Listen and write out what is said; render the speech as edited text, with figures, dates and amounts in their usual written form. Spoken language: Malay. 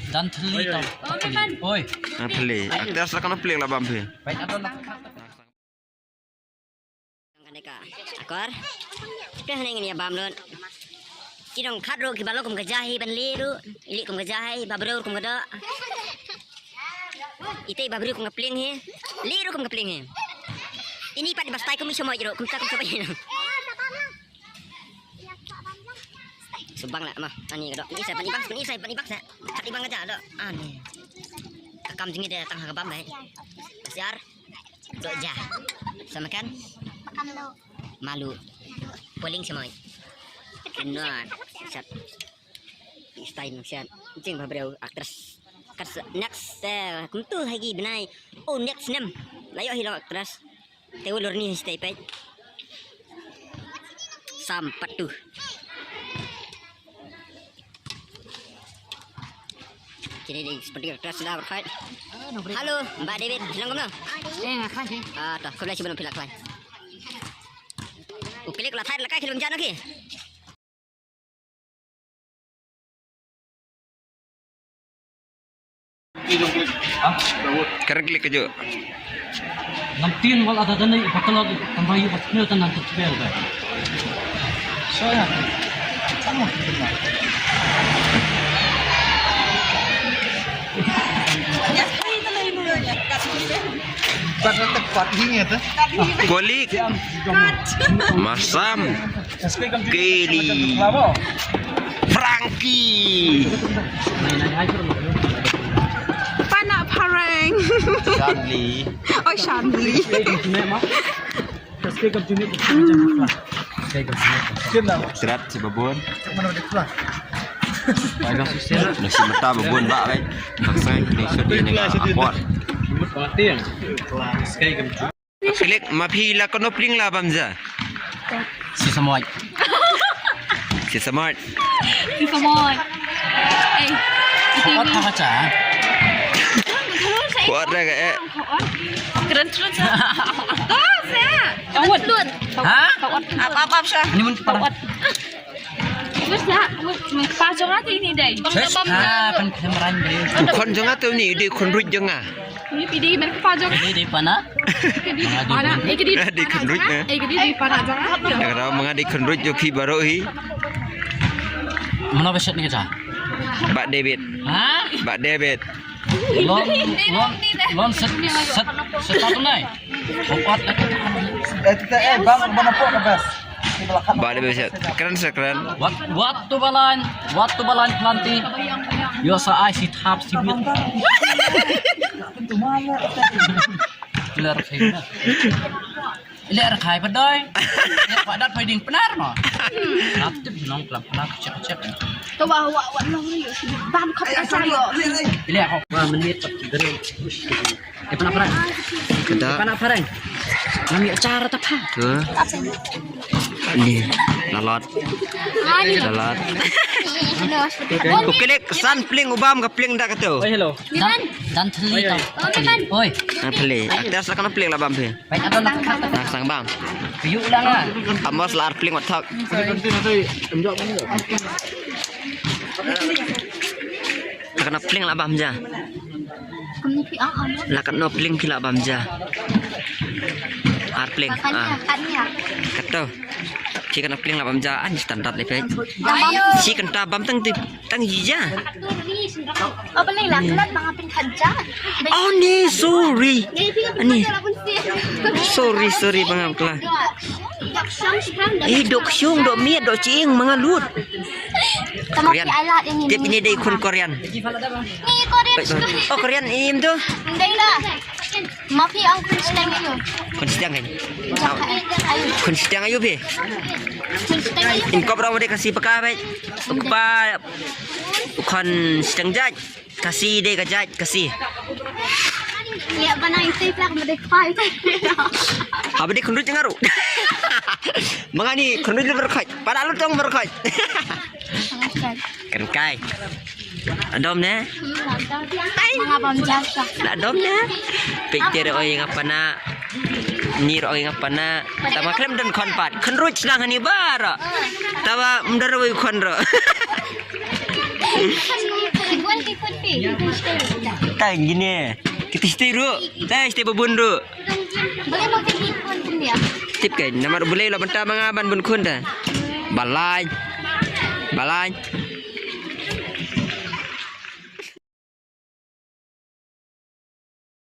Dan teli tau. Oi. Play. Aktor sekarang play lah bambu. Baik ada nak. Kaneka. Akor. Ke haning ni bam lon. Kidong khadro ki balok kum gajahi ban liru. Ili kum gajahi babrur kum gada. Ite babru kum ngapling he. Liru kum ngapling he. Ini pat bastai kum semua jero kum tak kum sampai ni. Subang lah mah. Ani gado. Ini saya pani bang saya. Tak ibang aja ada. Ani. Kam tinggi dia datang ke bam baik. Siar. Doja. Sama kan? Malu. Poling semua. Benar. Sat. Stein siat. Jeng babreu aktris. Next kum tu lagi benai. Oh next 6. Layo hilang aktris. Teulur ni stay page. Sampai tu. Jadi seperti aktris sudah berfight. Halo, Mbak David, hilang kamu? Ngakan sih. Dah, kau belum pilih lain. Pilih lain lakai film jangan lagi. Sekarang klik aja. Namtin wal ada dan bakal tambah yuk bakal tanah tercebel dah. Saya. Sama kita. Kolik, Masam, Kelly, Frankie, Panak pareng. Charlie. Oh Charlie. Serat si babon. Nasi mata babon bak kan. Paksai ni sedih dengan akuat. Klik mapi la kono pling la bamza. Si semua. Si smart. Kuat kaca. Kuat dah ke? Keren terus. Oh, saya. Awat luôn. Hah? Apa siya? Ini mun parang. Basta, magpasok natin ini day. Pen kemaran beli. Kon jangan tu ni di kon rut jangan. Ini pidi magpasok. Ini di mana? Pana, ikedi. Di kon rut na. Ikedi di pana jangan. Kalau mengadik kon rut joki baru hi. Mana beset ni kaca? Bak David. Hah? Bak David. Lon set satu nai. Kuat lagi. Bang, mana pun bebas. Bak David. Keren sekeren. Waktu balan pelanti. Yo sa ai si tap si bit. Ler kai. Ler kai padai. Ler padat paiding benar no. Aktif nong kelap nak cek. Tawa wa long ni. Bam kap asayo. Ile ako menit dari. Pernah perang. Kada. Pernah perang. Nami acara tapa. Tu. Ni. Lalat. Lalat. Klik san pling ubam ke pling dah kata. Hello. Dan teli tau. Oi. Play. Aktor sekarang pling lah bambu. Baik ada nak. Sang bang. Yuk ulang lah. Amos lar pling otak. Kena pling lah bamja. Lah kena pling kila bamja. Ar pling. Kata. Si kena pling lah bamja an standar le pe. Si kena bam tang hija. Apa ni lah kelat mga pinhadja. Oh ni sorry. Ani. Sorry bang kelah. Dok syung dok miet dok cing mengalut. Korean. Tip ini dari kon Korean. Ni Korean. Oh Korean im tu. Hindi lah. Mafi ang kunsteng itu. Kon sedang kan. Kon sedang ayo be. Ingkau berapa dia kasih pakai baik. Ukpa kon sedang jaj. Kasih dia kajaj kasih. Ya bana itu plak medekpai. Apa dia kendut jangaru. Mengani kendut berkait. Pada lu tong berkait. Kan kai. Adom ne? Mga pamjasa. Adom ne? Pikir oi ngapana ni oi ngapana tama krem dan konpat. Kendut senang hani bara. Tawa mendara oi konro. Siguro Kita stay. Tak gini. Kita stay ru. Tak stay babun ru. Boleh mau pergi pun dia. Tip kan. Nama boleh lah bentar mangaban bun kun dah. Balai. Balai.